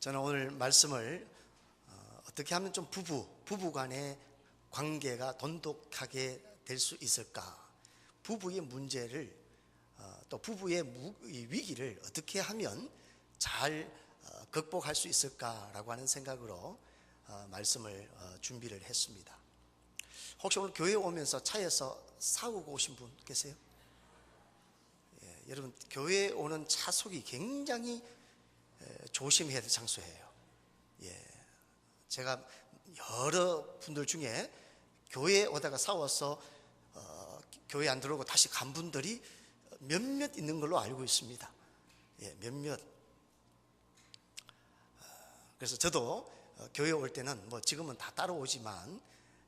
저는 오늘 말씀을 어떻게 하면 좀 부부 간의 관계가 돈독하게 될 수 있을까, 부부의 문제를 또 부부의 위기를 어떻게 하면 잘 극복할 수 있을까라고 하는 생각으로 말씀을 준비를 했습니다. 혹시 오늘 교회 오면서 차에서 싸우고 오신 분 계세요? 예, 여러분, 교회에 오는 차속이 굉장히 조심해야 될 장소예요. 예, 제가 여러 분들 중에 교회에 오다가 싸워서 교회 안 들어오고 다시 간 분들이 몇몇 있는 걸로 알고 있습니다. 예, 몇몇. 그래서 저도 교회 올 때는 뭐 지금은 다 따라오지만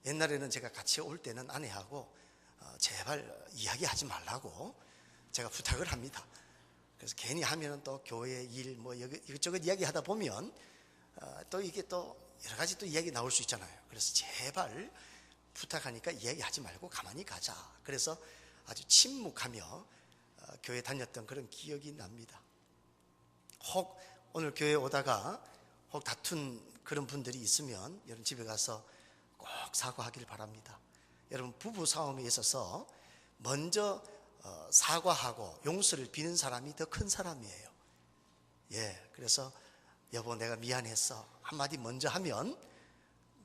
옛날에는 제가 같이 올 때는 아내하고 제발 이야기하지 말라고 제가 부탁을 합니다. 그래서 괜히 하면은 또 교회 일 뭐 이것저것 이야기하다 보면 또 이게 또 여러 가지 또 이야기 나올 수 있잖아요. 그래서 제발 부탁하니까 이야기하지 말고 가만히 가자. 그래서 아주 침묵하며 교회 다녔던 그런 기억이 납니다. 혹 오늘 교회 오다가 혹 다툰 그런 분들이 있으면 여러분 집에 가서 꼭 사과하길 바랍니다. 여러분, 부부 싸움에 있어서 먼저 사과하고 용서를 비는 사람이 더 큰 사람이에요. 예, 그래서 여보 내가 미안했어 한마디 먼저 하면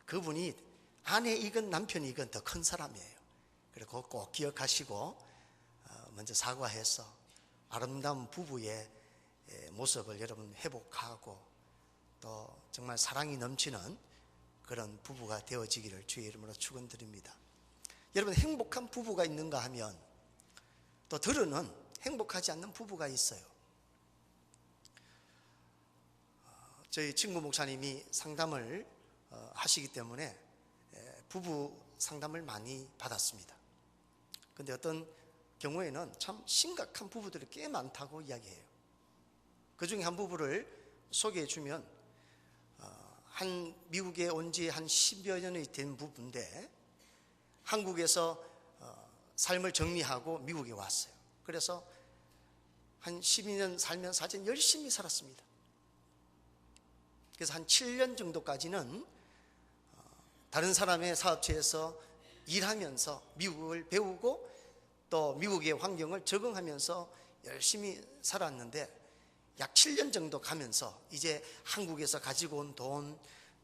그분이 아내이건 남편이건 더 큰 사람이에요. 그리고 꼭 기억하시고 먼저 사과해서 아름다운 부부의 모습을 여러분 회복하고 또 정말 사랑이 넘치는 그런 부부가 되어지기를 주의 이름으로 축원드립니다. 여러분, 행복한 부부가 있는가 하면 또 들으는 행복하지 않는 부부가 있어요. 저희 친구 목사님이 상담을 하시기 때문에 부부 상담을 많이 받았습니다. 그런데 어떤 경우에는 참 심각한 부부들이 꽤 많다고 이야기해요. 그 중에 한 부부를 소개해 주면 한 미국에 온 지 한 10여 년이 된 부부인데 한국에서 삶을 정리하고 미국에 왔어요. 그래서 한 12년 살면서 아주 열심히 살았습니다. 그래서 한 7년 정도까지는 다른 사람의 사업체에서 일하면서 미국을 배우고 또 미국의 환경을 적응하면서 열심히 살았는데 약 7년 정도 가면서 이제 한국에서 가지고 온 돈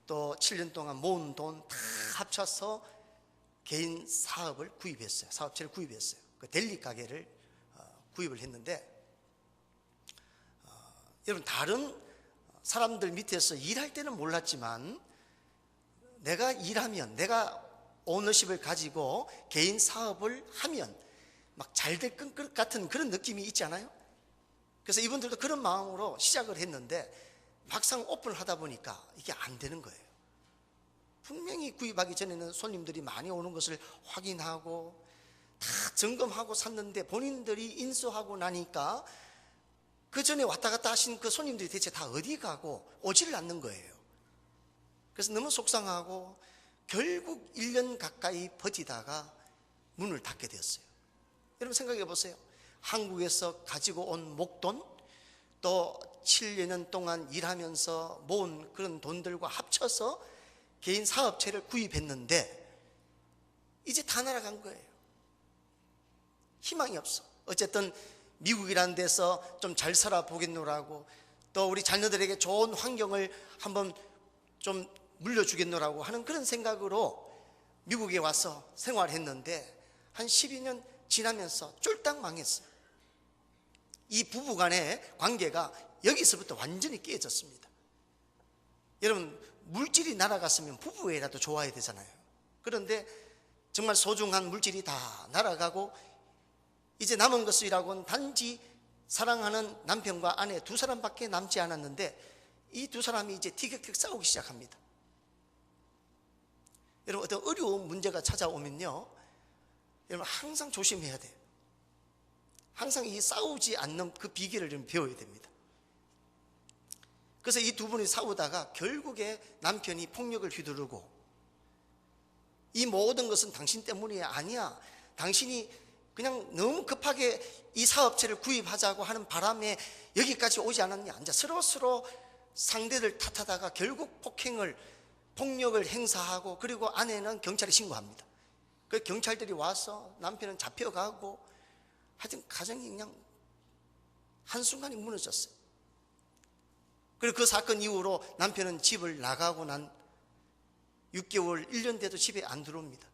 또 7년 동안 모은 돈 다 합쳐서 개인 사업을 구입했어요. 사업체를 구입했어요. 그 델리 가게를 구입을 했는데 여러분, 다른 사람들 밑에서 일할 때는 몰랐지만 내가 일하면, 내가 오너십을 가지고 개인 사업을 하면 막 잘 될 것 같은 그런 느낌이 있지 않아요? 그래서 이분들도 그런 마음으로 시작을 했는데 막상 오픈을 하다 보니까 이게 안 되는 거예요. 분명히 구입하기 전에는 손님들이 많이 오는 것을 확인하고 다 점검하고 샀는데 본인들이 인수하고 나니까 그 전에 왔다 갔다 하신 그 손님들이 대체 다 어디 가고 오지를 않는 거예요. 그래서 너무 속상하고 결국 1년 가까이 버티다가 문을 닫게 되었어요. 여러분 생각해 보세요. 한국에서 가지고 온 목돈 또 7년 동안 일하면서 모은 그런 돈들과 합쳐서 개인 사업체를 구입했는데 이제 다 날아간 거예요. 희망이 없어. 어쨌든 미국이라는 데서 좀 잘 살아보겠노라고 또 우리 자녀들에게 좋은 환경을 한번 좀 물려주겠노라고 하는 그런 생각으로 미국에 와서 생활했는데 한 12년 지나면서 쫄딱 망했어요. 이 부부 간의 관계가 여기서부터 완전히 깨졌습니다. 여러분, 물질이 날아갔으면 부부애라도 좋아야 되잖아요. 그런데 정말 소중한 물질이 다 날아가고 이제 남은 것이라고는 단지 사랑하는 남편과 아내 두 사람밖에 남지 않았는데 이 두 사람이 이제 티격태격 싸우기 시작합니다. 여러분, 어떤 어려운 문제가 찾아오면요, 여러분 항상 조심해야 돼요. 항상 이 싸우지 않는 그 비결을 좀 배워야 됩니다. 그래서 이 두 분이 싸우다가 결국에 남편이 폭력을 휘두르고 이 모든 것은 당신 때문이 아니야. 당신이 그냥 너무 급하게 이 사업체를 구입하자고 하는 바람에 여기까지 오지 않았냐. 이제 서로 상대를 탓하다가 결국 폭력을 행사하고, 그리고 아내는 경찰에 신고합니다. 그 경찰들이 와서 남편은 잡혀가고, 하여튼 가정이 그냥 한순간에 무너졌어요. 그리고 그 사건 이후로 남편은 집을 나가고 난 6개월, 1년 돼도 집에 안 들어옵니다.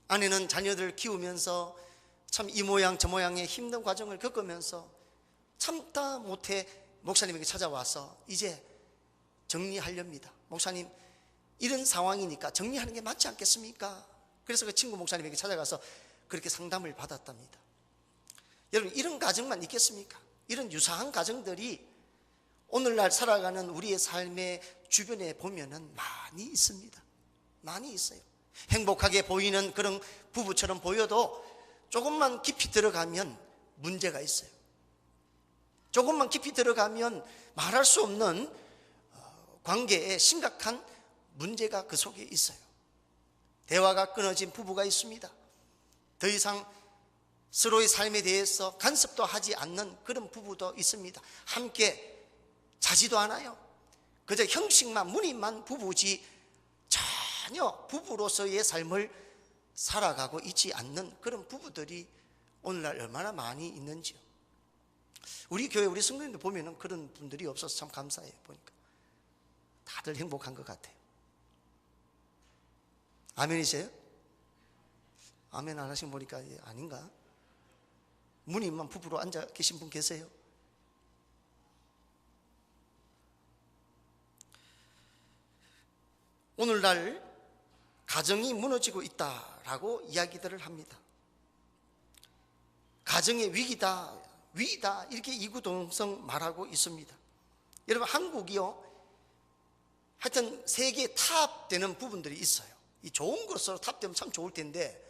아내는 자녀들을 키우면서 참 이 모양 저 모양의 힘든 과정을 겪으면서 참다 못해 목사님에게 찾아와서 이제 정리하렵니다. 목사님, 이런 상황이니까 정리하는 게 맞지 않겠습니까? 그래서 그 친구 목사님에게 찾아가서 그렇게 상담을 받았답니다. 여러분, 이런 가정만 있겠습니까? 이런 유사한 가정들이 오늘날 살아가는 우리의 삶의 주변에 보면은 많이 있습니다. 많이 있어요. 행복하게 보이는 그런 부부처럼 보여도 조금만 깊이 들어가면 문제가 있어요. 조금만 깊이 들어가면 말할 수 없는 관계에 심각한 문제가 그 속에 있어요. 대화가 끊어진 부부가 있습니다. 더 이상 서로의 삶에 대해서 간섭도 하지 않는 그런 부부도 있습니다. 함께 자지도 않아요. 그저 형식만, 무늬만 부부지 전혀 부부로서의 삶을 살아가고 있지 않는 그런 부부들이 오늘날 얼마나 많이 있는지요. 우리 교회, 우리 성도님들 보면은 그런 분들이 없어서 참 감사해요. 보니까 다들 행복한 것 같아요. 아멘이세요? 아멘 안 하신 거 보니까 아닌가? 무늬만 부부로 앉아 계신 분 계세요? 오늘날 가정이 무너지고 있다라고 이야기들을 합니다. 가정의 위기다, 위기다, 이렇게 이구동성 말하고 있습니다. 여러분, 한국이요, 하여튼 세계 탑되는 부분들이 있어요. 이 좋은 것으로 탑되면 참 좋을 텐데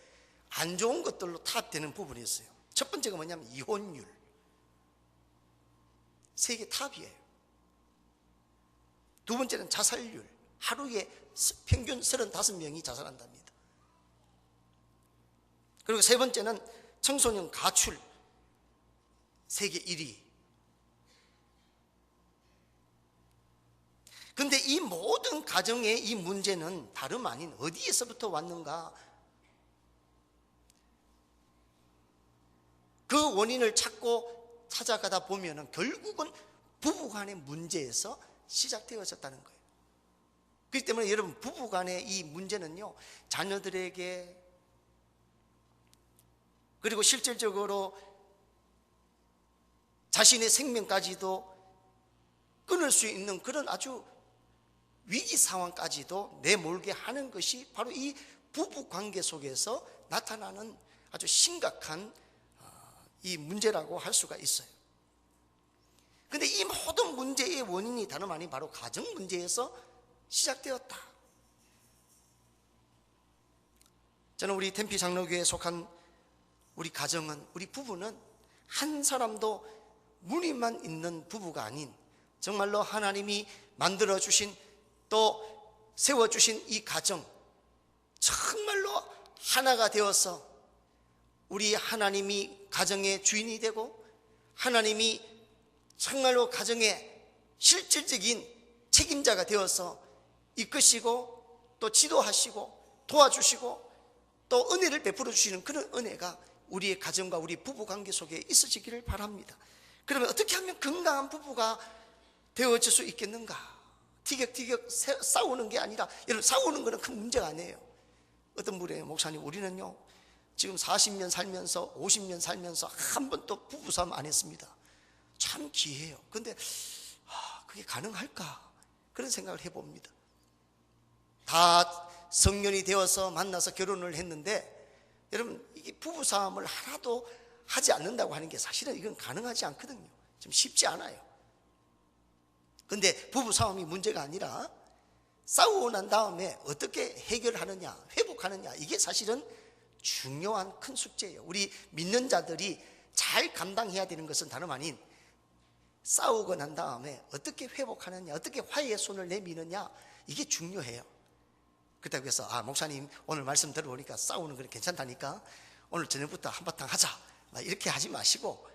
안 좋은 것들로 탑되는 부분이 있어요. 첫 번째가 뭐냐면 이혼율. 세계 탑이에요. 두 번째는 자살률. 하루에 평균 35명이 자살한답니다. 그리고 세 번째는 청소년 가출. 세계 1위. 그런데 이 모든 가정의 이 문제는 다름 아닌 어디에서부터 왔는가? 그 원인을 찾아가다 보면 결국은 부부간의 문제에서 시작되어졌다는 거예요. 그렇기 때문에 여러분, 부부간의 이 문제는요, 자녀들에게, 그리고 실질적으로 자신의 생명까지도 끊을 수 있는 그런 아주 위기 상황까지도 내몰게 하는 것이 바로 이 부부 관계 속에서 나타나는 아주 심각한 이 문제라고 할 수가 있어요. 그런데 이 모든 문제의 원인이 다름 아닌 바로 가정 문제에서 시작되었다. 저는 우리 템피 장로교회에 속한 우리 가정은, 우리 부부는 한 사람도 무늬만 있는 부부가 아닌 정말로 하나님이 만들어주신, 또 세워주신 이 가정, 정말로 하나가 되어서 우리 하나님이 가정의 주인이 되고 하나님이 정말로 가정의 실질적인 책임자가 되어서 이끄시고 또 지도하시고 도와주시고 또 은혜를 베풀어 주시는 그런 은혜가 우리의 가정과 우리 부부 관계 속에 있어지기를 바랍니다. 그러면 어떻게 하면 건강한 부부가 되어질 수 있겠는가? 티격태격 싸우는 게 아니라, 여러분, 싸우는 거는 큰 문제가 아니에요. 어떤 분이에요, 목사님, 우리는요 지금 40년 살면서 50년 살면서 한 번도 부부싸움 안 했습니다. 참 귀해요. 근데 그게 가능할까? 그런 생각을 해봅니다. 다 성년이 되어서 만나서 결혼을 했는데, 여러분, 이게 부부싸움을 하나도 하지 않는다고 하는 게 사실은 이건 가능하지 않거든요. 좀 쉽지 않아요. 근데 부부싸움이 문제가 아니라 싸우고 난 다음에 어떻게 해결하느냐, 회복하느냐, 이게 사실은 중요한 큰 숙제예요. 우리 믿는 자들이 잘 감당해야 되는 것은 다름 아닌 싸우고 난 다음에 어떻게 회복하느냐, 어떻게 화해의 손을 내미느냐, 이게 중요해요. 그렇다고 해서 목사님 오늘 말씀 들어보니까 싸우는 건 괜찮다니까 오늘 저녁부터 한바탕 하자, 이렇게 하지 마시고,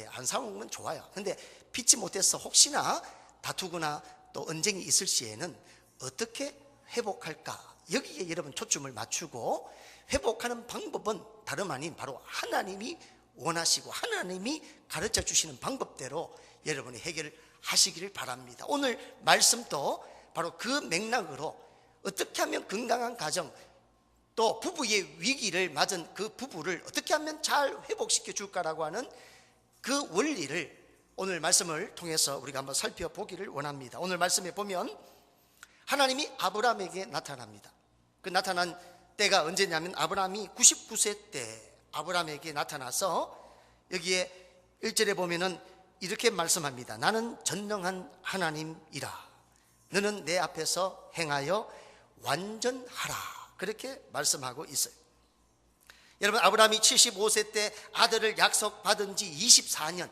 안 싸우는 건 좋아요. 근데 피치 못해서 혹시나 다투거나 또 언쟁이 있을 시에는 어떻게 회복할까? 여기에 여러분 초점을 맞추고, 회복하는 방법은 다름 아닌 바로 하나님이 원하시고 하나님이 가르쳐 주시는 방법대로 여러분이 해결하시기를 바랍니다. 오늘 말씀도 바로 그 맥락으로 어떻게 하면 건강한 가정, 또 부부의 위기를 맞은 그 부부를 어떻게 하면 잘 회복시켜 줄까라고 하는 그 원리를 오늘 말씀을 통해서 우리가 한번 살펴보기를 원합니다. 오늘 말씀에 보면 하나님이 아브라함에게 나타납니다. 그 나타난 때가 언제냐면 아브라함이 99세 때 아브라함에게 나타나서 여기에 1절에 보면은 이렇게 말씀합니다. 나는 전능한 하나님이라. 너는 내 앞에서 행하여 완전하라. 그렇게 말씀하고 있어요. 여러분, 아브라함이 75세 때 아들을 약속받은 지 24년,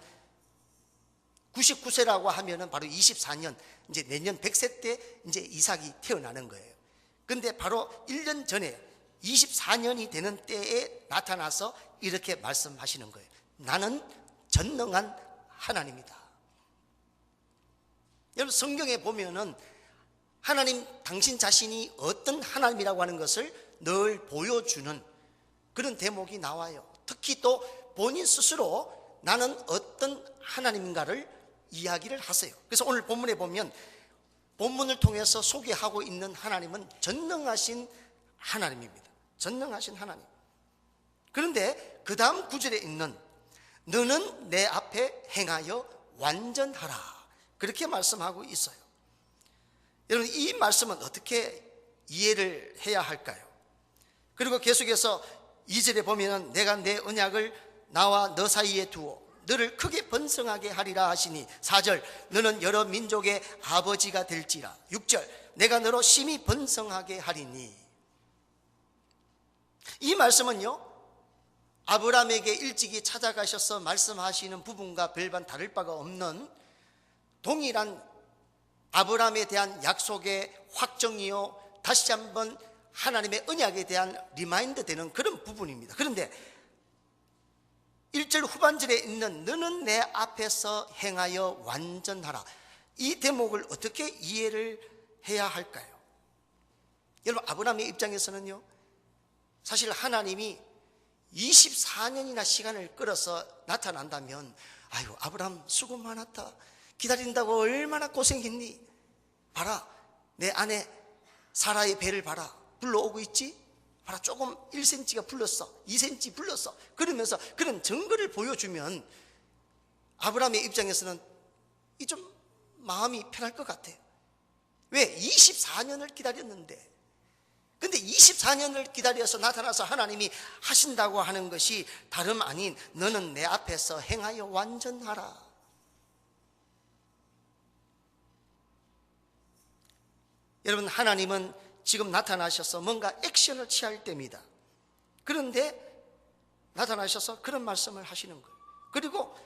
99세라고 하면은 바로 24년, 이제 내년 100세 때 이제 이삭이 태어나는 거예요. 근데 바로 1년 전에 24년이 되는 때에 나타나서 이렇게 말씀하시는 거예요. 나는 전능한 하나님이다. 여러분, 성경에 보면은 하나님 당신 자신이 어떤 하나님이라고 하는 것을 늘 보여주는 그런 대목이 나와요. 특히 또 본인 스스로 나는 어떤 하나님인가를 이야기를 하세요. 그래서 오늘 본문에 보면 본문을 통해서 소개하고 있는 하나님은 전능하신 하나님입니다. 전능하신 하나님. 그런데 그 다음 구절에 있는 너는 내 앞에 행하여 완전하라. 그렇게 말씀하고 있어요. 여러분, 이 말씀은 어떻게 이해를 해야 할까요? 그리고 계속해서 2절에 보면은 내가 내 언약을 나와 너 사이에 두어 너를 크게 번성하게 하리라 하시니, 4절 너는 여러 민족의 아버지가 될지라, 6절 내가 너로 심히 번성하게 하리니. 이 말씀은요, 아브라함에게 일찍이 찾아가셔서 말씀하시는 부분과 별반 다를 바가 없는 동일한 아브라함에 대한 약속의 확정이요, 다시 한번 하나님의 언약에 대한 리마인드 되는 그런 부분입니다. 그런데 1절 후반절에 있는 너는 내 앞에서 행하여 완전하라, 이 대목을 어떻게 이해를 해야 할까요? 여러분, 아브라함의 입장에서는요, 사실 하나님이 24년이나 시간을 끌어서 나타난다면, 아유, 아브라함 수고 많았다, 기다린다고 얼마나 고생했니, 봐라 내 아내 사라의 배를 봐라, 불러오고 있지, 봐라 조금 1cm가 불렀어, 2cm 불렀어, 그러면서 그런 증거를 보여주면 아브라함의 입장에서는 이 좀 마음이 편할 것 같아요. 왜? 24년을 기다렸는데. 근데 24년을 기다려서 나타나서 하나님이 하신다고 하는 것이 다름 아닌 너는 내 앞에서 행하여 완전하라. 여러분, 하나님은 지금 나타나셔서 뭔가 액션을 취할 때입니다. 그런데 나타나셔서 그런 말씀을 하시는 거예요. 그리고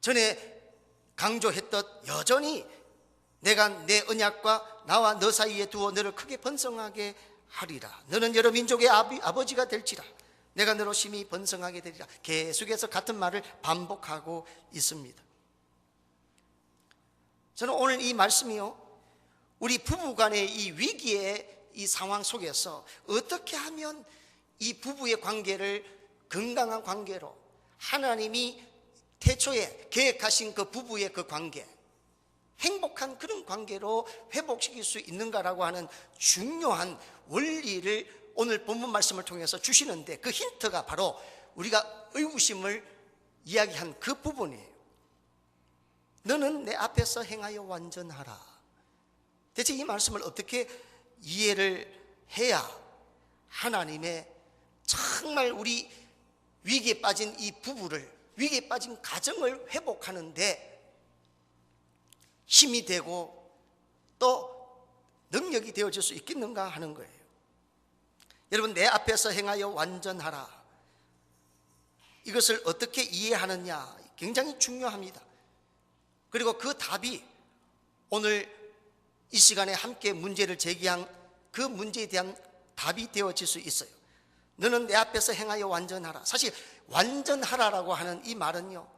전에 강조했던 여전히 내가 내 언약과 나와 너 사이에 두어 너를 크게 번성하게 하리라. 너는 여러 민족의 아버지가 될지라. 내가 너로 심히 번성하게 되리라. 계속해서 같은 말을 반복하고 있습니다. 저는 오늘 이 말씀이요, 우리 부부간의 이 위기의 이 상황 속에서 어떻게 하면 이 부부의 관계를 건강한 관계로, 하나님이 태초에 계획하신 그 부부의 그 관계, 행복한 그런 관계로 회복시킬 수 있는가라고 하는 중요한 원리를 오늘 본문 말씀을 통해서 주시는데, 그 힌트가 바로 우리가 의구심을 이야기한 그 부분이에요. 너는 내 앞에서 행하여 완전하라. 대체 이 말씀을 어떻게 이해를 해야 하나님의 정말 우리 위기에 빠진 이 부부를, 위기에 빠진 가정을 회복하는데 힘이 되고 또 능력이 되어질 수 있겠는가 하는 거예요. 여러분, 내 앞에서 행하여 완전하라, 이것을 어떻게 이해하느냐 굉장히 중요합니다. 그리고 그 답이 오늘 이 시간에 함께 문제를 제기한 그 문제에 대한 답이 되어질 수 있어요. 너는 내 앞에서 행하여 완전하라. 사실 완전하라라고 하는 이 말은요,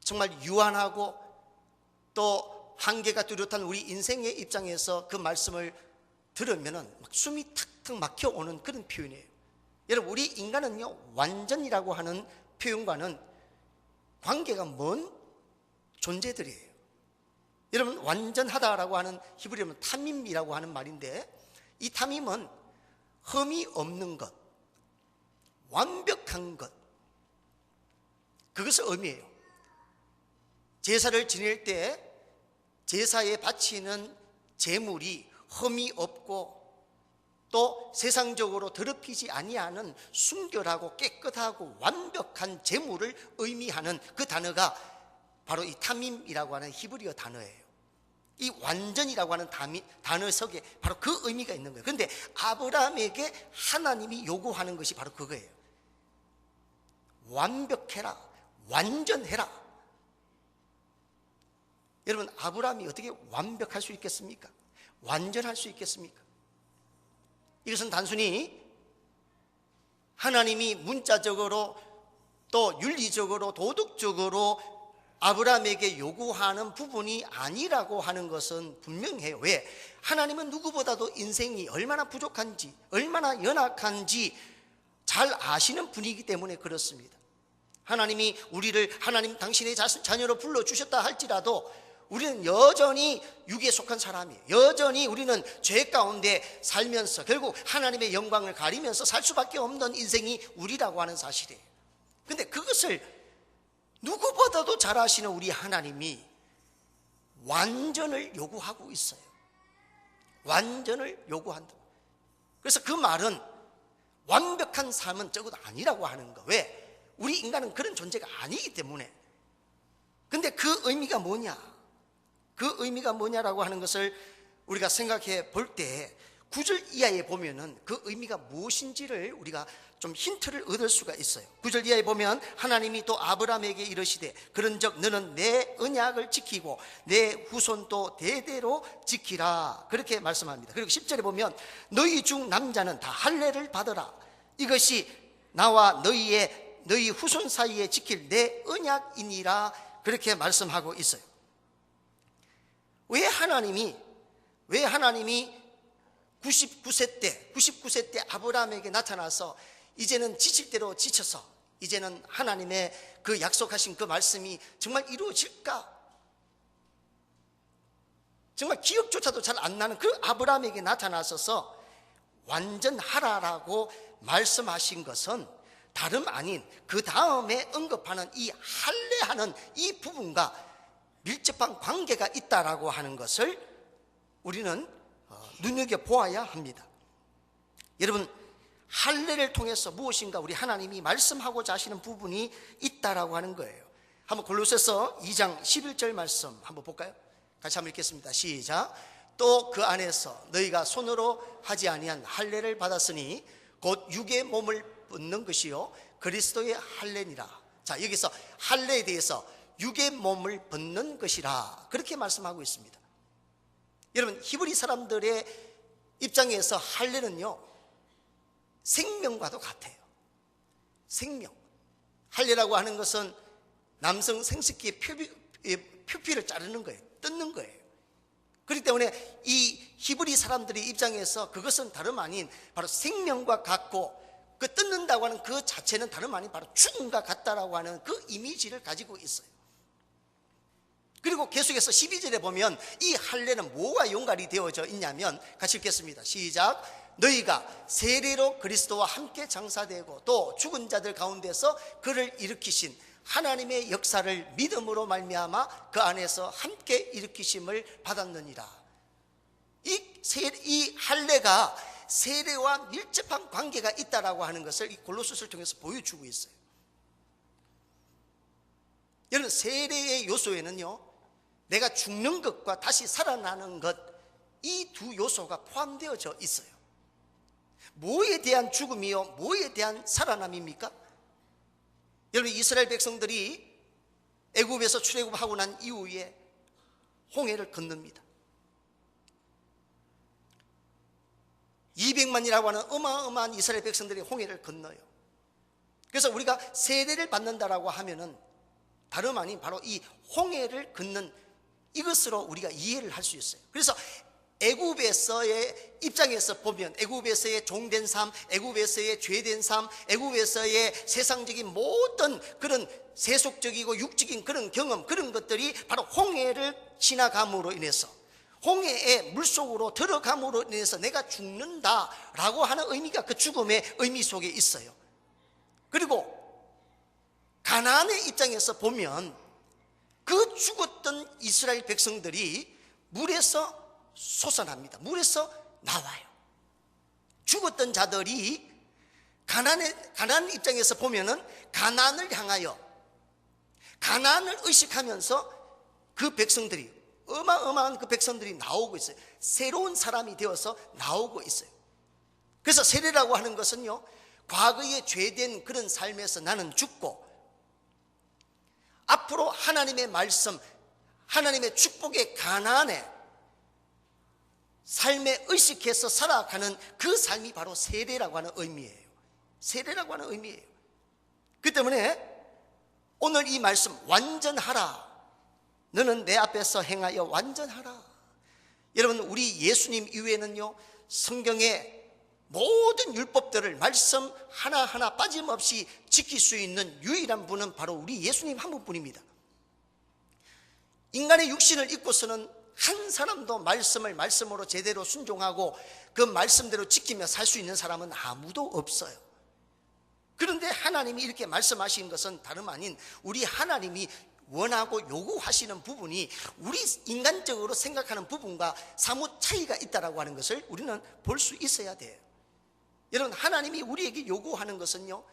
정말 유한하고 또 한계가 뚜렷한 우리 인생의 입장에서 그 말씀을 들으면은 막 숨이 탁탁 막혀오는 그런 표현이에요. 여러분, 우리 인간은요, 완전이라고 하는 표현과는 관계가 먼 존재들이에요. 여러분, 완전하다라고 하는 히브리어는 타밈이라고 하는 말인데, 이 타밈은 흠이 없는 것, 완벽한 것, 그것을 의미해요. 제사를 지낼 때 제사에 바치는 제물이 흠이 없고 또 세상적으로 더럽히지 아니하는 순결하고 깨끗하고 완벽한 제물을 의미하는 그 단어가 바로 이 타밈이라고 하는 히브리어 단어예요. 이 완전이라고 하는 단어 속에 바로 그 의미가 있는 거예요. 그런데 아브라함에게 하나님이 요구하는 것이 바로 그거예요. 완벽해라, 완전해라. 여러분, 아브라함이 어떻게 완벽할 수 있겠습니까? 완전할 수 있겠습니까? 이것은 단순히 하나님이 문자적으로 또 윤리적으로 도덕적으로 아브라함에게 요구하는 부분이 아니라고 하는 것은 분명해요. 왜? 하나님은 누구보다도 인생이 얼마나 부족한지, 얼마나 연약한지 잘 아시는 분이기 때문에 그렇습니다. 하나님이 우리를 하나님 당신의 자녀로 불러주셨다 할지라도 우리는 여전히 육에 속한 사람이에요. 여전히 우리는 죄 가운데 살면서 결국 하나님의 영광을 가리면서 살 수밖에 없는 인생이 우리라고 하는 사실이에요. 그런데 그것을 누구보다도 잘 아시는 우리 하나님이 완전을 요구하고 있어요. 완전을 요구한다. 그래서 그 말은 완벽한 삶은 적어도 아니라고 하는 거. 왜? 우리 인간은 그런 존재가 아니기 때문에. 근데 그 의미가 뭐냐? 그 의미가 뭐냐라고 하는 것을 우리가 생각해 볼 때 9절 이하에 보면은 그 의미가 무엇인지를 우리가 좀 힌트를 얻을 수가 있어요. 9절 이하에 보면 하나님이 또 아브라함에게 이르시되 그런즉 너는 내 언약을 지키고 내 후손도 대대로 지키라, 그렇게 말씀합니다. 그리고 10절에 보면 너희 중 남자는 다 할례를 받으라, 이것이 나와 너희 후손 사이에 지킬 내 언약이니라, 그렇게 말씀하고 있어요. 왜 하나님이 99세 때 아브라함에게 나타나서 이제는 지칠 대로 지쳐서 이제는 하나님의 그 약속하신 그 말씀이 정말 이루어질까? 정말 기억조차도 잘 안 나는 그 아브라함에게 나타나셔서 완전하라라고 말씀하신 것은 다름 아닌 그 다음에 언급하는 이 할례하는 이 부분과 밀접한 관계가 있다라고 하는 것을 우리는 눈여겨보아야 합니다. 여러분, 할례를 통해서 무엇인가 우리 하나님이 말씀하고자 하시는 부분이 있다라고 하는 거예요. 한번 골로새서 2장 11절 말씀 한번 볼까요? 같이 한번 읽겠습니다. 시작. 또 그 안에서 너희가 손으로 하지 아니한 할례를 받았으니 곧 육의 몸을 붓는 것이요 그리스도의 할례니라. 자, 여기서 할례에 대해서 육의 몸을 벗는 것이라, 그렇게 말씀하고 있습니다. 여러분, 히브리 사람들의 입장에서 할례는요 생명과도 같아요. 생명. 할례라고 하는 것은 남성 생식기의 표피를 자르는 거예요. 뜯는 거예요. 그렇기 때문에 이 히브리 사람들의 입장에서 그것은 다름 아닌 바로 생명과 같고, 그 뜯는다고 하는 그 자체는 다름 아닌 바로 죽음과 같다라고 하는 그 이미지를 가지고 있어요. 그리고 계속해서 12절에 보면 이 할례는 뭐가 연관이 되어져 있냐면, 같이 읽겠습니다. 시작. 너희가 세례로 그리스도와 함께 장사되고 또 죽은 자들 가운데서 그를 일으키신 하나님의 역사를 믿음으로 말미암아 그 안에서 함께 일으키심을 받았느니라. 이 할례가 세례와 밀접한 관계가 있다라고 하는 것을 이 골로새서를 통해서 보여주고 있어요. 여러분, 세례의 요소에는요 내가 죽는 것과 다시 살아나는 것, 이 두 요소가 포함되어져 있어요. 뭐에 대한 죽음이요 뭐에 대한 살아남입니까? 여러분, 이스라엘 백성들이 애굽에서 출애굽하고 난 이후에 홍해를 건넙니다. 200만이라고 하는 어마어마한 이스라엘 백성들이 홍해를 건너요. 그래서 우리가 세례를 받는다라고 하면은 다름 아닌 바로 이 홍해를 걷는 이것으로 우리가 이해를 할 수 있어요. 그래서 애굽에서의 입장에서 보면 애굽에서의 종된 삶, 애굽에서의 죄된 삶, 애굽에서의 세상적인 모든 그런 세속적이고 육적인 그런 경험, 그런 것들이 바로 홍해를 지나감으로 인해서, 홍해의 물속으로 들어감으로 인해서 내가 죽는다라고 하는 의미가 그 죽음의 의미 속에 있어요. 그리고 가나안의 입장에서 보면 그 죽었던 이스라엘 백성들이 물에서 솟아납니다. 물에서 나와요. 죽었던 자들이 가나안 입장에서 보면은 가나안을 향하여, 가나안을 의식하면서 그 백성들이, 어마어마한 그 백성들이 나오고 있어요. 새로운 사람이 되어서 나오고 있어요. 그래서 세례라고 하는 것은요, 과거에 죄된 그런 삶에서 나는 죽고 앞으로 하나님의 말씀, 하나님의 축복의 가나안에 삶에 의식해서 살아가는 그 삶이 바로 세례라고 하는 의미예요. 세례라고 하는 의미예요. 그 때문에 오늘 이 말씀, 완전하라, 너는 내 앞에서 행하여 완전하라. 여러분, 우리 예수님 이후에는요, 성경의 모든 율법들을 말씀 하나하나 빠짐없이 지킬 수 있는 유일한 분은 바로 우리 예수님 한 분뿐입니다. 인간의 육신을 입고서는 한 사람도 말씀을 말씀으로 제대로 순종하고 그 말씀대로 지키며 살 수 있는 사람은 아무도 없어요. 그런데 하나님이 이렇게 말씀하신 것은 다름 아닌 우리 하나님이 원하고 요구하시는 부분이 우리 인간적으로 생각하는 부분과 사뭇 차이가 있다라고 하는 것을 우리는 볼 수 있어야 돼요. 여러분, 하나님이 우리에게 요구하는 것은요,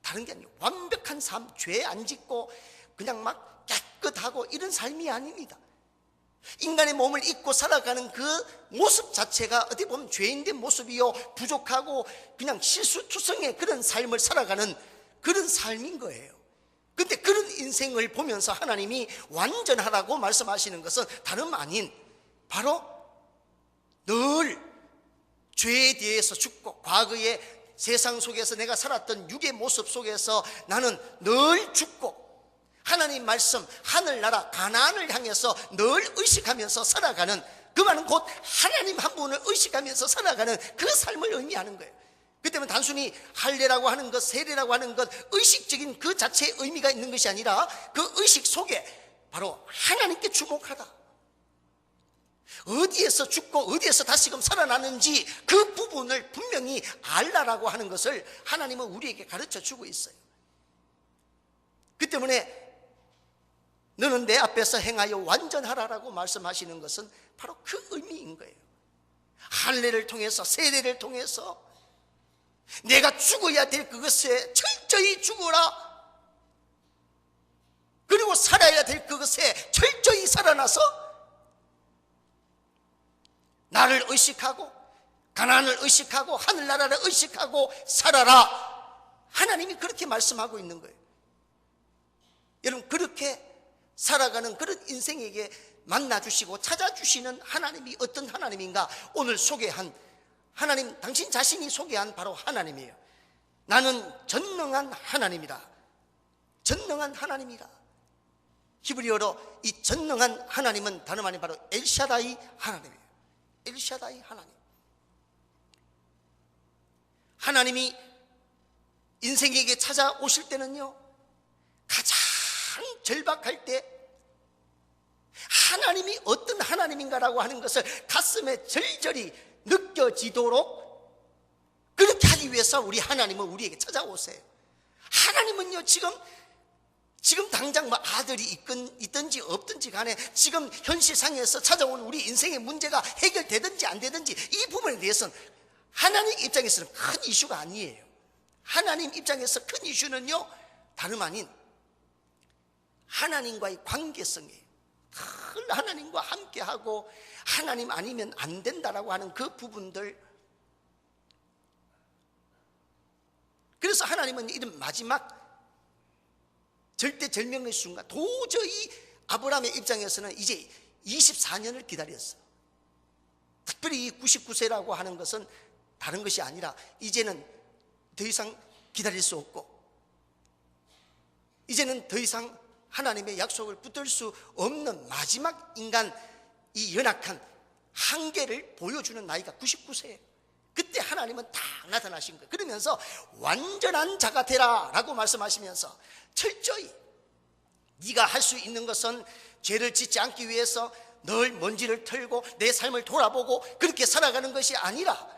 다른 게 아니에요. 완벽한 삶, 죄 안 짓고 그냥 막 깨끗하고 이런 삶이 아닙니다. 인간의 몸을 입고 살아가는 그 모습 자체가 어떻게 보면 죄인된 모습이요, 부족하고 그냥 실수투성의 그런 삶을 살아가는 그런 삶인 거예요. 근데 그런 인생을 보면서 하나님이 완전하라고 말씀하시는 것은 다름 아닌 바로 늘 죄에 대해서 죽고, 과거의 세상 속에서 내가 살았던 육의 모습 속에서 나는 늘 죽고, 하나님 말씀, 하늘나라 가나안을 향해서 늘 의식하면서 살아가는, 그 말은 곧 하나님 한 분을 의식하면서 살아가는 그 삶을 의미하는 거예요. 그 때문에 단순히 할례라고 하는 것, 세례라고 하는 것, 의식적인 그 자체의 의미가 있는 것이 아니라 그 의식 속에 바로 하나님께 주목하다, 어디에서 죽고 어디에서 다시금 살아나는지 그 부분을 분명히 알라라고 하는 것을 하나님은 우리에게 가르쳐 주고 있어요. 그 때문에 너는 내 앞에서 행하여 완전하라라고 말씀하시는 것은 바로 그 의미인 거예요. 할례를 통해서, 세례를 통해서 내가 죽어야 될 그것에 철저히 죽어라, 그리고 살아야 될 그것에 철저히 살아나서 나를 의식하고 가나안을 의식하고 하늘나라를 의식하고 살아라. 하나님이 그렇게 말씀하고 있는 거예요. 여러분, 그렇게 살아가는 그런 인생에게 만나주시고 찾아주시는 하나님이 어떤 하나님인가, 오늘 소개한 하나님, 당신 자신이 소개한 바로 하나님이에요. 나는 전능한 하나님이다. 전능한 하나님이다. 히브리어로 이 전능한 하나님은 다름 아닌 바로 엘샤다이 하나님이에요. 엘샤다이 하나님. 하나님이 인생에게 찾아오실 때는요, 가장 절박할 때 하나님이 어떤 하나님인가라고 하는 것을 가슴에 절절히 느껴지도록 그렇게 하기 위해서 우리 하나님은 우리에게 찾아오세요. 하나님은요, 지금 당장 뭐 아들이 있든지 없든지 간에 지금 현실상에서 찾아온 우리 인생의 문제가 해결되든지 안 되든지 이 부분에 대해서는 하나님 입장에서는 큰 이슈가 아니에요. 하나님 입장에서 큰 이슈는요, 다름 아닌 하나님과의 관계성이에요. 늘 하나님과 함께하고 하나님 아니면 안 된다라고 하는 그 부분들. 그래서 하나님은 이런 마지막 절대절명의 순간, 도저히 아브라함의 입장에서는 이제 24년을 기다렸어요. 특별히 99세라고 하는 것은 다른 것이 아니라 이제는 더 이상 기다릴 수 없고, 이제는 더 이상 하나님의 약속을 붙들 수 없는 마지막 인간, 이 연약한 한계를 보여주는 나이가 99세예요. 그때 하나님은 딱 나타나신 거예요. 그러면서 완전한 자가 되라 라고 말씀하시면서 철저히 네가 할 수 있는 것은 죄를 짓지 않기 위해서 늘 먼지를 털고 내 삶을 돌아보고 그렇게 살아가는 것이 아니라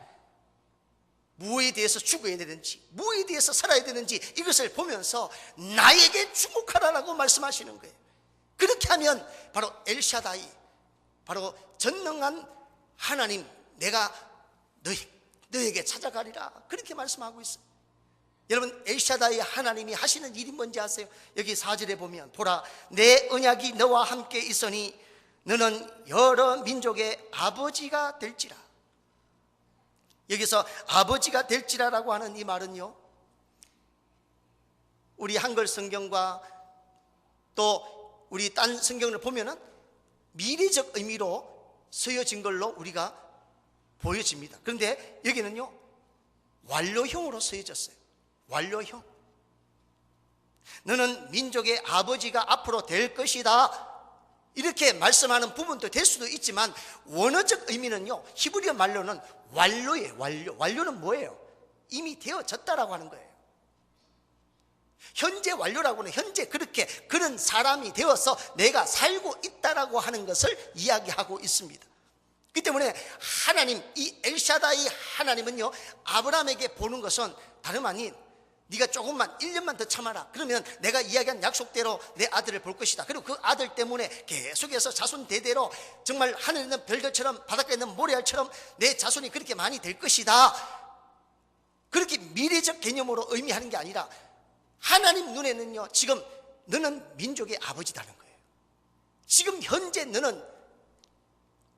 무엇에 대해서 죽어야 되는지, 무엇에 대해서 살아야 되는지 이것을 보면서 나에게 주목하라라고 말씀하시는 거예요. 그렇게 하면 바로 엘샤다이, 바로 전능한 하나님, 내가 너에게 찾아가리라 그렇게 말씀하고 있어요. 여러분, 엘샤다이 하나님이 하시는 일이 뭔지 아세요? 여기 4절에 보면 보라, 내 언약이 너와 함께 있으니 너는 여러 민족의 아버지가 될지라. 여기서 아버지가 될지라라고 하는 이 말은요, 우리 한글 성경과 또 우리 딴 성경을 보면은 미래적 의미로 쓰여진 걸로 우리가 보여집니다. 그런데 여기는요, 완료형으로 쓰여졌어요. 완료형. 너는 민족의 아버지가 앞으로 될 것이다, 이렇게 말씀하는 부분도 될 수도 있지만 원어적 의미는요, 히브리어 말로는 완료예요. 완료는 뭐예요? 이미 되어졌다라고 하는 거예요. 현재 완료라고는 현재 그렇게 그런 사람이 되어서 내가 살고 있다라고 하는 것을 이야기하고 있습니다. 그렇기 때문에 하나님, 이 엘샤다이 하나님은요, 아브라함에게 보는 것은 다름 아닌 네가 조금만 1년만 더 참아라, 그러면 내가 이야기한 약속대로 내 아들을 볼 것이다. 그리고 그 아들 때문에 계속해서 자손 대대로 정말 하늘에 있는 별들처럼 바닷가에 있는 모래알처럼 내 자손이 그렇게 많이 될 것이다, 그렇게 미래적 개념으로 의미하는 게 아니라 하나님 눈에는요, 지금 너는 민족의 아버지다는 거예요. 지금 현재 너는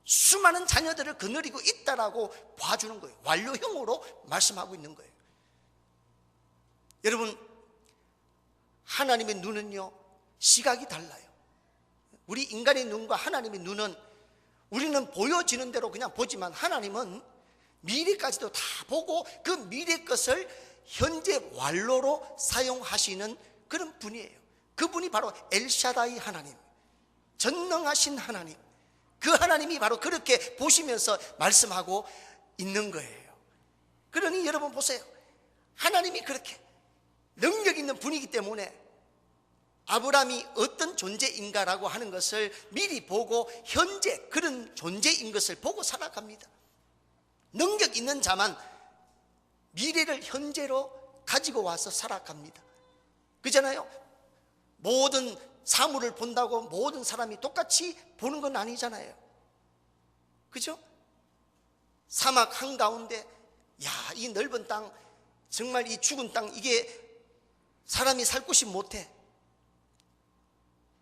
수많은 자녀들을 거느리고 있다라고 봐주는 거예요. 완료형으로 말씀하고 있는 거예요. 여러분, 하나님의 눈은요, 시각이 달라요. 우리 인간의 눈과 하나님의 눈은, 우리는 보여지는 대로 그냥 보지만 하나님은 미래까지도 다 보고 그 미래 것을 현재 완료로 사용하시는 그런 분이에요. 그분이 바로 엘샤다이 하나님, 전능하신 하나님. 그 하나님이 바로 그렇게 보시면서 말씀하고 있는 거예요. 그러니 여러분 보세요. 하나님이 그렇게 능력 있는 분이기 때문에 아브라함이 어떤 존재인가라고 하는 것을 미리 보고 현재 그런 존재인 것을 보고 살아갑니다. 능력 있는 자만 미래를 현재로 가지고 와서 살아갑니다. 그잖아요. 모든 사물을 본다고 모든 사람이 똑같이 보는 건 아니잖아요. 그죠? 사막 한가운데, 야, 이 넓은 땅, 정말 이 죽은 땅, 이게 사람이 살 곳이 못해.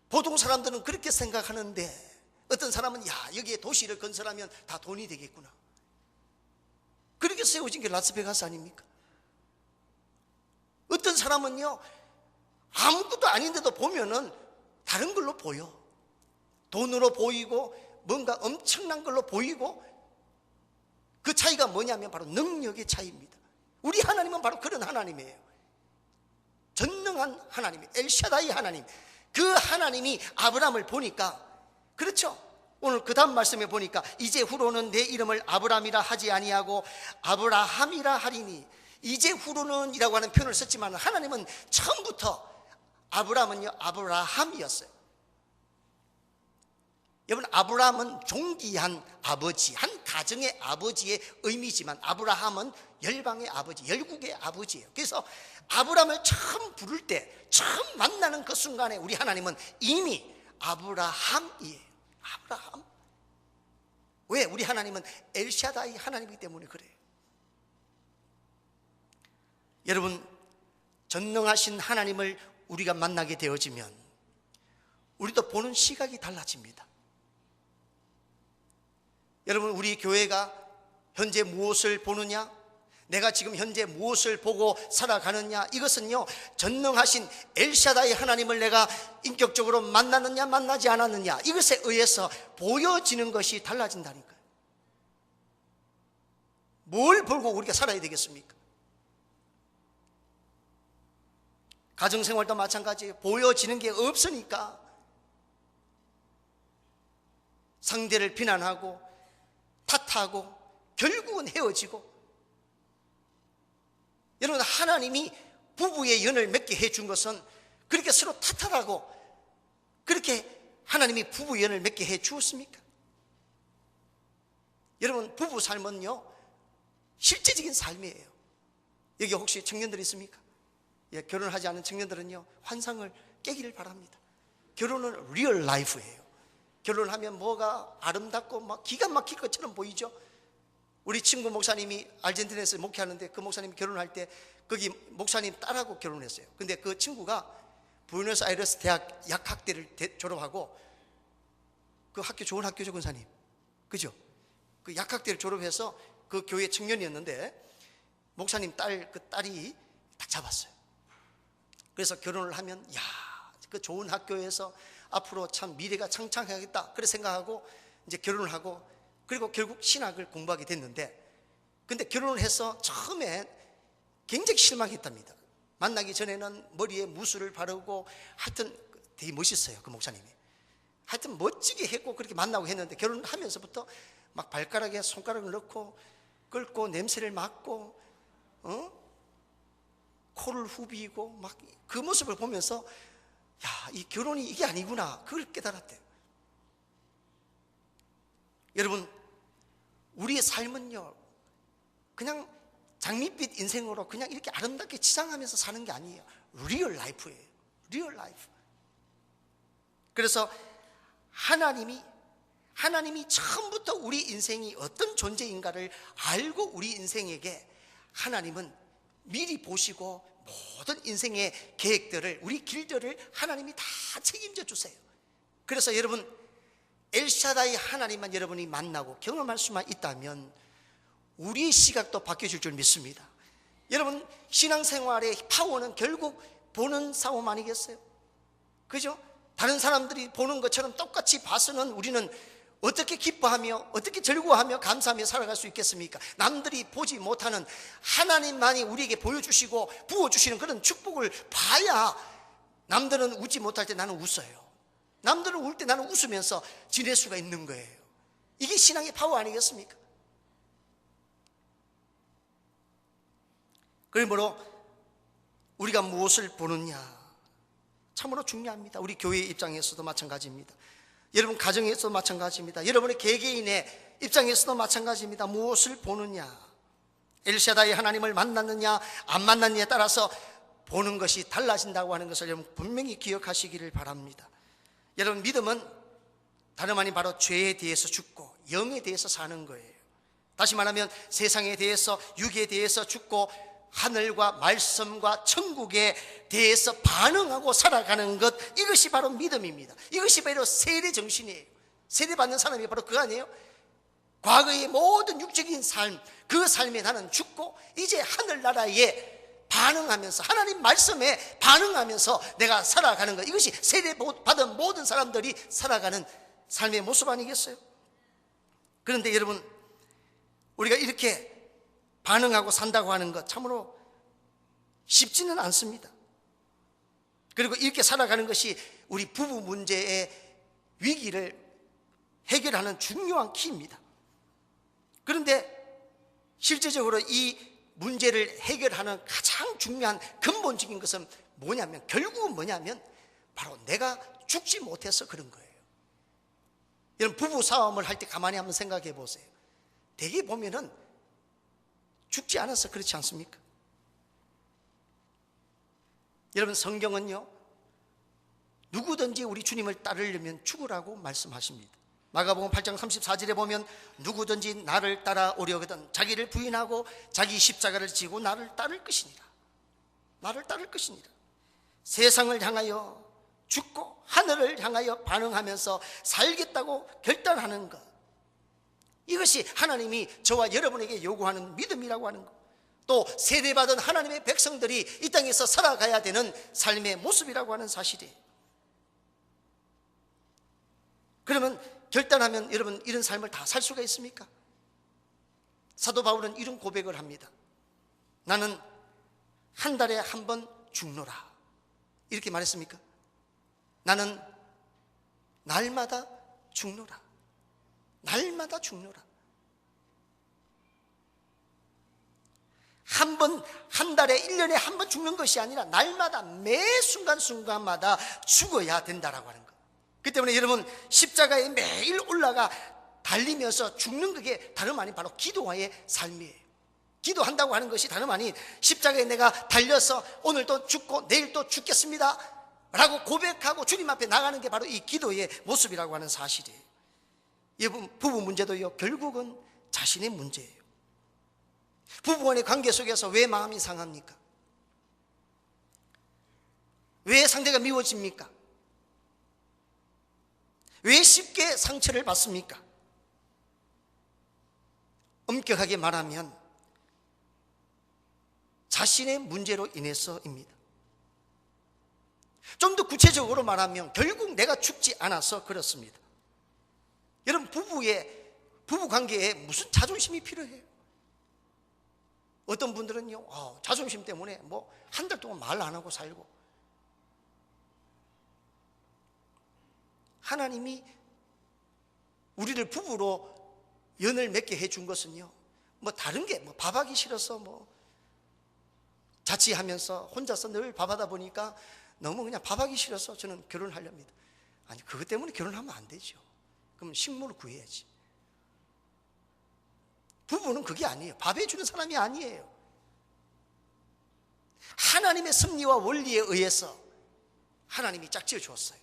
보통 사람들은 그렇게 생각하는데 어떤 사람은 야, 여기에 도시를 건설하면 다 돈이 되겠구나. 그렇게 세워진 게 라스베가스 아닙니까? 어떤 사람은요, 아무것도 아닌데도 보면은 다른 걸로 보여. 돈으로 보이고 뭔가 엄청난 걸로 보이고, 그 차이가 뭐냐면 바로 능력의 차이입니다. 우리 하나님은 바로 그런 하나님이에요. 전능한 하나님, 엘샤다이 하나님. 그 하나님이 아브라함을 보니까, 그렇죠? 오늘 그 다음 말씀에 보니까 이제 후로는 내 이름을 아브라함이라 하지 아니하고 아브라함이라 하리니, 이제 후로는 이라고 하는 표현을 썼지만 하나님은 처음부터 아브라함은요, 아브라함이었어요. 여러분, 아브라함은 존귀한 아버지, 한 가정의 아버지의 의미지만 아브라함은 열방의 아버지, 열국의 아버지예요. 그래서 아브라함을 처음 부를 때, 처음 만나는 그 순간에 우리 하나님은 이미 아브라함이에요. 아브라함. 왜? 우리 하나님은 엘샤다이 하나님이기 때문에 그래요. 여러분, 전능하신 하나님을 우리가 만나게 되어지면 우리도 보는 시각이 달라집니다. 여러분, 우리 교회가 현재 무엇을 보느냐, 내가 지금 현재 무엇을 보고 살아가느냐, 이것은요, 전능하신 엘샤다이 하나님을 내가 인격적으로 만났느냐 만나지 않았느냐, 이것에 의해서 보여지는 것이 달라진다니까요. 뭘 보고 우리가 살아야 되겠습니까? 가정생활도 마찬가지예요. 보여지는 게 없으니까 상대를 비난하고 탓하고 결국은 헤어지고. 여러분, 하나님이 부부의 연을 맺게 해준 것은 그렇게 서로 탓하라고 그렇게 하나님이 부부 연을 맺게 해 주었습니까? 여러분, 부부 삶은요 실제적인 삶이에요. 여기 혹시 청년들 있습니까? 예, 결혼하지 않은 청년들은요 환상을 깨기를 바랍니다. 결혼은 리얼 라이프예요. 결혼하면 뭐가 아름답고 막 기가 막힐 것처럼 보이죠. 우리 친구 목사님이 아르헨티나에서 목회하는데 그 목사님이 결혼할 때 거기 목사님 딸하고 결혼했어요. 근데 그 친구가 부에노스아이레스 대학 약학대를 졸업하고, 그 학교 좋은 학교죠, 권사님, 그죠? 그 약학대를 졸업해서 그 교회 청년이었는데 목사님 그 딸이 딱 잡았어요. 그래서 결혼을 하면 그 좋은 학교에서 앞으로 참 미래가 창창하겠다 그래 생각하고 이제 결혼을 하고, 그리고 결국 신학을 공부하게 됐는데, 근데 결혼을 해서 처음에 굉장히 실망했답니다. 만나기 전에는 머리에 무술을 바르고 하여튼 되게 멋있어요, 그 목사님이. 하여튼 멋지게 했고 그렇게 만나고 했는데 결혼하면서부터 막 발가락에 손가락을 넣고 끓고 냄새를 맡고 코를 후비고 막 그 모습을 보면서 이 결혼이 이게 아니구나, 그걸 깨달았대요. 여러분, 우리의 삶은요 그냥 장밋빛 인생으로 그냥 이렇게 아름답게 치장하면서 사는 게 아니에요. 리얼 라이프예요. 리얼 라이프. 그래서 하나님이 처음부터 우리 인생이 어떤 존재인가를 알고 우리 인생에게 하나님은 미리 보시고 모든 인생의 계획들을, 우리 길들을 하나님이 다 책임져 주세요. 그래서 여러분, 엘샤다이 하나님만 여러분이 만나고 경험할 수만 있다면 우리의 시각도 바뀌어질 줄 믿습니다. 여러분, 신앙생활의 파워는 결국 보는 싸움 아니겠어요? 그죠? 다른 사람들이 보는 것처럼 똑같이 봐서는 우리는 어떻게 기뻐하며 어떻게 즐거워하며 감사하며 살아갈 수 있겠습니까? 남들이 보지 못하는 하나님만이 우리에게 보여주시고 부어주시는 그런 축복을 봐야, 남들은 웃지 못할 때 나는 웃어요. 남들은 울 때 나는 웃으면서 지낼 수가 있는 거예요. 이게 신앙의 파워 아니겠습니까? 그러므로 우리가 무엇을 보느냐 참으로 중요합니다. 우리 교회 입장에서도 마찬가지입니다. 여러분 가정에서도 마찬가지입니다. 여러분의 개개인의 입장에서도 마찬가지입니다. 무엇을 보느냐, 엘샤다이 하나님을 만났느냐 안 만났느냐에 따라서 보는 것이 달라진다고 하는 것을 여러분 분명히 기억하시기를 바랍니다. 여러분, 믿음은 다름 아닌 바로 죄에 대해서 죽고 영에 대해서 사는 거예요. 다시 말하면 세상에 대해서, 육에 대해서 죽고 하늘과 말씀과 천국에 대해서 반응하고 살아가는 것, 이것이 바로 믿음입니다. 이것이 바로 세례 정신이에요. 세례받는 사람이 바로 그거 아니에요? 과거의 모든 육적인 삶, 그 삶에 나는 죽고 이제 하늘나라에 반응하면서 하나님 말씀에 반응하면서 내가 살아가는 것, 이것이 세례받은 모든 사람들이 살아가는 삶의 모습 아니겠어요? 그런데 여러분, 우리가 이렇게 반응하고 산다고 하는 것 참으로 쉽지는 않습니다. 그리고 이렇게 살아가는 것이 우리 부부 문제의 위기를 해결하는 중요한 키입니다. 그런데 실제적으로 이 문제를 해결하는 가장 중요한 근본적인 것은 뭐냐면, 결국은 뭐냐면 바로 내가 죽지 못해서 그런 거예요. 여러분, 부부 싸움을 할 때 가만히 한번 생각해 보세요. 대개 보면은 죽지 않아서 그렇지 않습니까? 여러분, 성경은요 누구든지 우리 주님을 따르려면 죽으라고 말씀하십니다. 마가복음 8장 34절에 보면 누구든지 나를 따라오려거든 자기를 부인하고 자기 십자가를 지고 나를 따를 것이니라. 나를 따를 것이니라. 세상을 향하여 죽고 하늘을 향하여 반응하면서 살겠다고 결단하는 것, 이것이 하나님이 저와 여러분에게 요구하는 믿음이라고 하는 것, 또 세례받은 하나님의 백성들이 이 땅에서 살아가야 되는 삶의 모습이라고 하는 사실이에요. 그러면 결단하면 여러분 이런 삶을 다 살 수가 있습니까? 사도 바울은 이런 고백을 합니다. 나는 한 달에 한 번 죽노라. 이렇게 말했습니까? 나는 날마다 죽노라. 날마다 죽노라. 한 달에 1년에 한 번 죽는 것이 아니라 날마다 매 순간순간마다 죽어야 된다라고 하는 것. 그 때문에 여러분, 십자가에 매일 올라가 달리면서 죽는 그게 다름 아닌 바로 기도와의 삶이에요. 기도한다고 하는 것이 다름 아닌 십자가에 내가 달려서 오늘도 죽고 내일도 죽겠습니다 라고 고백하고 주님 앞에 나가는 게 바로 이 기도의 모습이라고 하는 사실이에요. 여러분, 부부 문제도요, 결국은 자신의 문제예요. 부부간의 관계 속에서 왜 마음이 상합니까? 왜 상대가 미워집니까? 왜 쉽게 상처를 받습니까? 엄격하게 말하면 자신의 문제로 인해서입니다. 좀 더 구체적으로 말하면 결국 내가 죽지 않아서 그렇습니다. 여러분, 부부 관계에 무슨 자존심이 필요해요? 어떤 분들은요, 자존심 때문에 뭐 한 달 동안 말 안 하고 살고. 하나님이 우리를 부부로 연을 맺게 해준 것은요, 뭐 다른 게 뭐 밥하기 싫어서 뭐 자취하면서 혼자서 늘 밥하다 보니까 너무 그냥 밥하기 싫어서 저는 결혼을 하렵니다. 아니, 그것 때문에 결혼하면 안 되죠. 그럼 식물을 구해야지. 부부는 그게 아니에요. 밥 해주는 사람이 아니에요. 하나님의 섭리와 원리에 의해서 하나님이 짝지어 주었어요.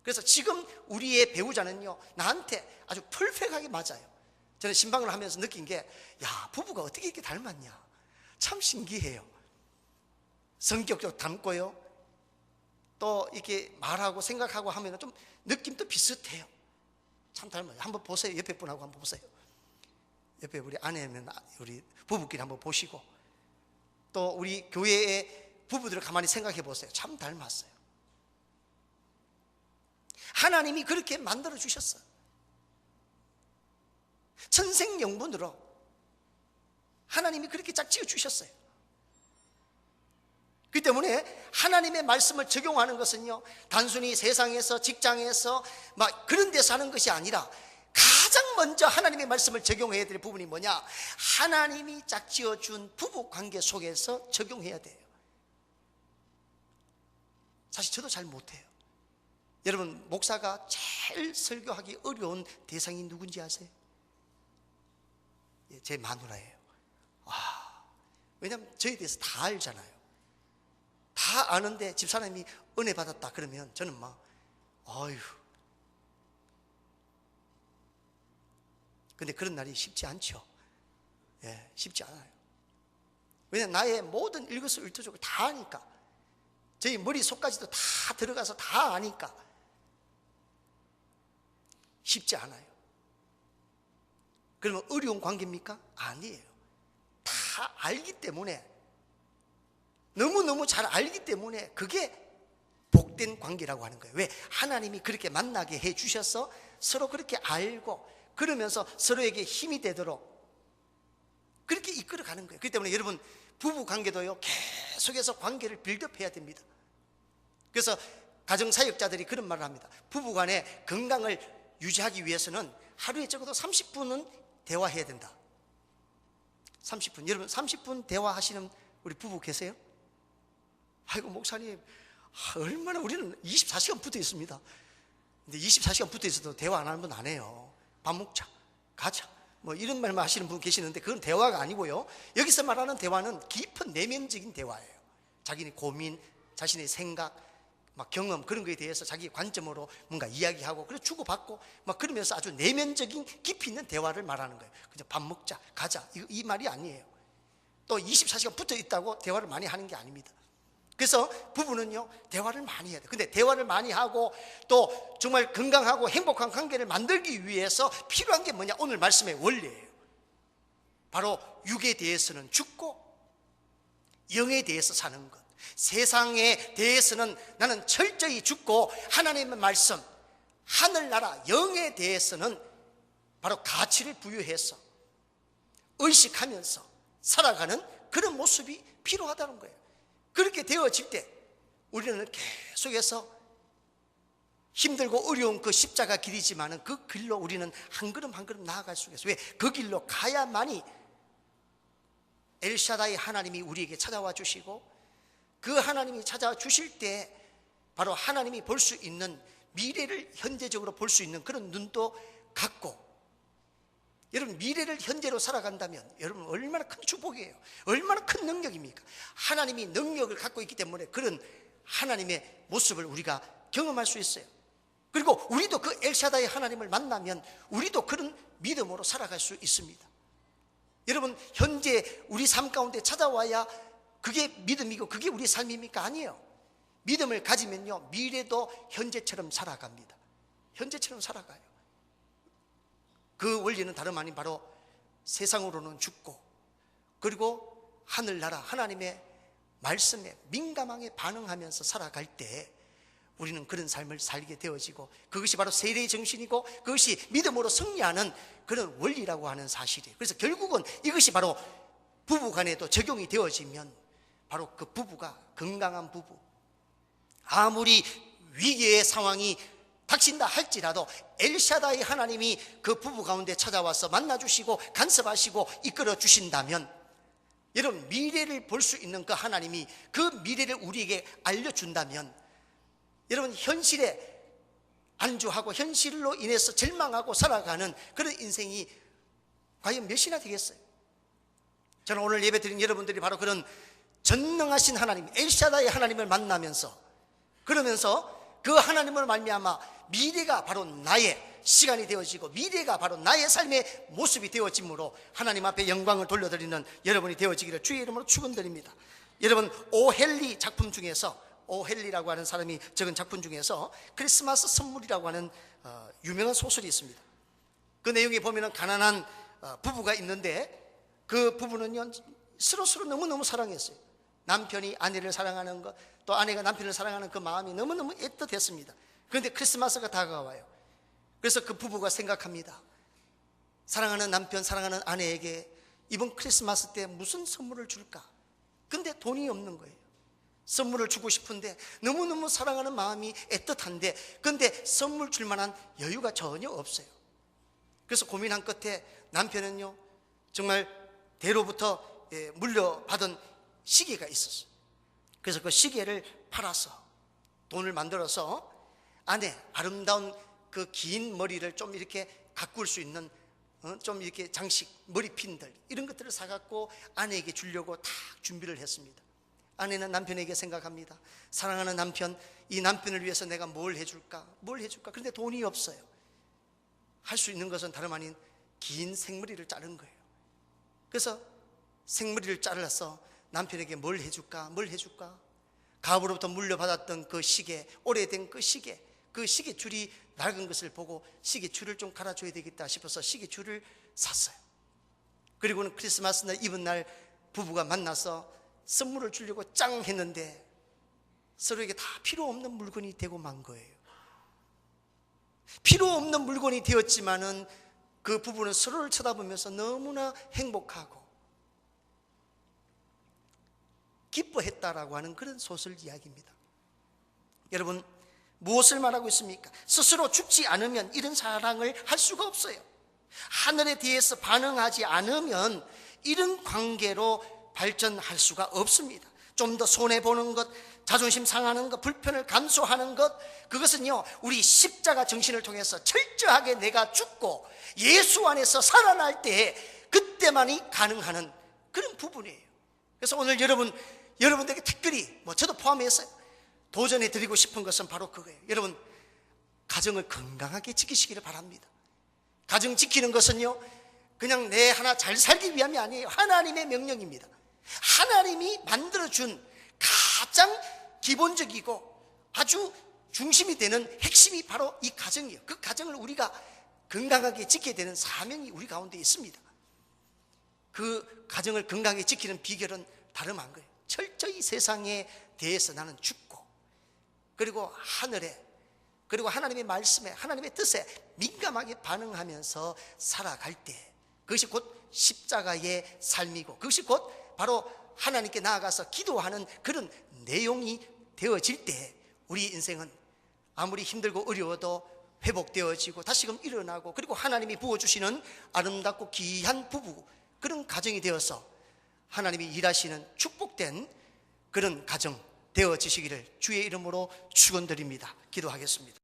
그래서 지금 우리의 배우자는요, 나한테 아주 퍼펙트하게 맞아요. 저는 신방을 하면서 느낀 게, 야, 부부가 어떻게 이렇게 닮았냐, 참 신기해요. 성격도 닮고요, 또 이렇게 말하고 생각하고 하면 좀 느낌도 비슷해요. 참 닮아요. 한번 보세요. 옆에 분하고 한번 보세요. 옆에 우리 아내면 우리 부부끼리 한번 보시고, 또 우리 교회의 부부들을 가만히 생각해 보세요. 참 닮았어요. 하나님이 그렇게 만들어 주셨어요. 천생연분으로 하나님이 그렇게 짝지어 주셨어요. 그 때문에 하나님의 말씀을 적용하는 것은요, 단순히 세상에서, 직장에서 막 그런 데서 하는 것이 아니라 가장 먼저 하나님의 말씀을 적용해야 될 부분이 뭐냐? 하나님이 짝지어 준 부부 관계 속에서 적용해야 돼요. 사실 저도 잘 못해요. 여러분, 목사가 제일 설교하기 어려운 대상이 누군지 아세요? 제 마누라예요. 왜냐하면 저에 대해서 다 알잖아요. 다 아는데 집사람이 은혜 받았다 그러면 저는 막 어휴. 근데 그런 날이 쉽지 않죠. 예, 쉽지 않아요. 왜냐하면 나의 모든 일거수일투족을 다 아니까, 저희 머릿속까지도 다 들어가서 다 아니까 쉽지 않아요. 그러면 어려운 관계입니까? 아니에요. 다 알기 때문에, 너무너무 잘 알기 때문에 그게 복된 관계라고 하는 거예요. 왜? 하나님이 그렇게 만나게 해 주셔서 서로 그렇게 알고, 그러면서 서로에게 힘이 되도록 그렇게 이끌어가는 거예요. 그렇기 때문에 여러분, 부부 관계도요, 계속해서 관계를 빌드업해야 됩니다. 그래서 가정사역자들이 그런 말을 합니다. 부부 간의 건강을 유지하기 위해서는 하루에 적어도 30분은 대화해야 된다. 30분. 여러분, 30분 대화하시는 우리 부부 계세요? 아이고, 목사님, 얼마나, 우리는 24시간 붙어 있습니다. 근데 24시간 붙어 있어도 대화 안 하는 분 안 해요. 밥 먹자, 가자, 뭐 이런 말만 하시는 분 계시는데 그건 대화가 아니고요, 여기서 말하는 대화는 깊은 내면적인 대화예요. 자기의 고민, 자신의 생각, 막 경험, 그런 거에 대해서 자기 관점으로 뭔가 이야기하고, 그래서 주고받고 막 그러면서 아주 내면적인 깊이 있는 대화를 말하는 거예요. 그냥 밥 먹자, 가자, 이 말이 아니에요. 또 24시간 붙어 있다고 대화를 많이 하는 게 아닙니다. 그래서 부부는요, 대화를 많이 해야 돼요. 근데 대화를 많이 하고 또 정말 건강하고 행복한 관계를 만들기 위해서 필요한 게 뭐냐? 오늘 말씀의 원리예요. 바로 육에 대해서는 죽고 영에 대해서 사는 것. 세상에 대해서는 나는 철저히 죽고, 하나님의 말씀, 하늘나라, 영에 대해서는 바로 가치를 부여해서 의식하면서 살아가는 그런 모습이 필요하다는 거예요. 그렇게 되어질 때 우리는 계속해서 힘들고 어려운 그 십자가 길이지만은 그 길로 우리는 한 걸음 한 걸음 나아갈 수 있어요. 왜? 그 길로 가야만이 엘샤다이 하나님이 우리에게 찾아와 주시고, 그 하나님이 찾아와 주실 때 바로 하나님이 볼 수 있는 미래를 현재적으로 볼 수 있는 그런 눈도 갖고, 여러분 미래를 현재로 살아간다면 여러분 얼마나 큰 축복이에요. 얼마나 큰 능력입니까? 하나님이 능력을 갖고 있기 때문에 그런 하나님의 모습을 우리가 경험할 수 있어요. 그리고 우리도 그 엘샤다이 하나님을 만나면 우리도 그런 믿음으로 살아갈 수 있습니다. 여러분 현재 우리 삶 가운데 찾아와야 그게 믿음이고 그게 우리 삶입니까? 아니에요. 믿음을 가지면요 미래도 현재처럼 살아갑니다. 현재처럼 살아가요. 그 원리는 다름 아닌 바로 세상으로는 죽고, 그리고 하늘나라 하나님의 말씀에 민감하게 반응하면서 살아갈 때 우리는 그런 삶을 살게 되어지고, 그것이 바로 세례의 정신이고 그것이 믿음으로 승리하는 그런 원리라고 하는 사실이에요. 그래서 결국은 이것이 바로 부부간에도 적용이 되어지면 바로 그 부부가 건강한 부부, 아무리 위기의 상황이 닥친다 할지라도 엘샤다이 하나님이 그 부부 가운데 찾아와서 만나주시고 간섭하시고 이끌어 주신다면, 여러분 미래를 볼 수 있는 그 하나님이 그 미래를 우리에게 알려준다면, 여러분 현실에 안주하고 현실로 인해서 절망하고 살아가는 그런 인생이 과연 몇이나 되겠어요? 저는 오늘 예배드린 여러분들이 바로 그런 전능하신 하나님 엘샤다이 하나님을 만나면서, 그러면서 그 하나님을 말미암아 미래가 바로 나의 시간이 되어지고 미래가 바로 나의 삶의 모습이 되어짐으로 하나님 앞에 영광을 돌려드리는 여러분이 되어지기를 주의 이름으로 축원드립니다. 여러분 오헬리 작품 중에서, 오헬리라고 하는 사람이 적은 작품 중에서 크리스마스 선물이라고 하는 유명한 소설이 있습니다. 그 내용에 보면은 가난한 부부가 있는데 그 부부는요 서로 너무너무 사랑했어요. 남편이 아내를 사랑하는 것, 또 아내가 남편을 사랑하는 그 마음이 너무너무 애틋했습니다. 그런데 크리스마스가 다가와요. 그래서 그 부부가 생각합니다. 사랑하는 남편, 사랑하는 아내에게 이번 크리스마스 때 무슨 선물을 줄까? 근데 돈이 없는 거예요. 선물을 주고 싶은데 너무너무 사랑하는 마음이 애틋한데 근데 선물 줄 만한 여유가 전혀 없어요. 그래서 고민한 끝에 남편은요 정말 대로부터 물려받은 시계가 있었어요. 그래서 그 시계를 팔아서 돈을 만들어서 아내 아름다운 그 긴 머리를 좀 이렇게 가꿀 수 있는 좀 이렇게 장식, 머리핀들 이런 것들을 사갖고 아내에게 주려고 다 준비를 했습니다. 아내는 남편에게 생각합니다. 사랑하는 남편, 이 남편을 위해서 내가 뭘 해줄까? 그런데 돈이 없어요. 할 수 있는 것은 다름 아닌 긴 생머리를 자른 거예요. 그래서 생머리를 잘라서 남편에게 뭘 해줄까? 가부로부터 물려받았던 그 시계, 오래된 그 시계 줄이 낡은 것을 보고 시계줄을 좀 갈아줘야 되겠다 싶어서 시계줄을 샀어요. 그리고는 크리스마스 날 이브 날 부부가 만나서 선물을 주려고 짱 했는데 서로에게 다 필요 없는 물건이 되고 만 거예요. 필요 없는 물건이 되었지만은 그 부부는 서로를 쳐다보면서 너무나 행복하고 기뻐했다라고 하는 그런 소설 이야기입니다. 여러분 무엇을 말하고 있습니까? 스스로 죽지 않으면 이런 사랑을 할 수가 없어요. 하늘에 대해서 반응하지 않으면 이런 관계로 발전할 수가 없습니다. 좀 더 손해보는 것, 자존심 상하는 것, 불편을 감수하는 것, 그것은요 우리 십자가 정신을 통해서 철저하게 내가 죽고 예수 안에서 살아날 때 그때만이 가능한 그런 부분이에요. 그래서 오늘 여러분들에게 특별히 저도 포함해서 도전해 드리고 싶은 것은 바로 그거예요. 여러분 가정을 건강하게 지키시기를 바랍니다. 가정 지키는 것은요 그냥 내 하나 잘 살기 위함이 아니에요. 하나님의 명령입니다. 하나님이 만들어준 가장 기본적이고 아주 중심이 되는 핵심이 바로 이 가정이에요. 그 가정을 우리가 건강하게 지켜야 되는 사명이 우리 가운데 있습니다. 그 가정을 건강하게 지키는 비결은 다름 안 거예요. 철저히 세상에 대해서 나는 죽고, 그리고 하늘에, 그리고 하나님의 말씀에, 하나님의 뜻에 민감하게 반응하면서 살아갈 때 그것이 곧 십자가의 삶이고 그것이 곧 바로 하나님께 나아가서 기도하는 그런 내용이 되어질 때 우리 인생은 아무리 힘들고 어려워도 회복되어지고 다시금 일어나고, 그리고 하나님이 부어주시는 아름답고 귀한 부부, 그런 가정이 되어서 하나님이 일하시는 축복된 그런 가정 되어지시기를 주의 이름으로 축원드립니다. 기도하겠습니다.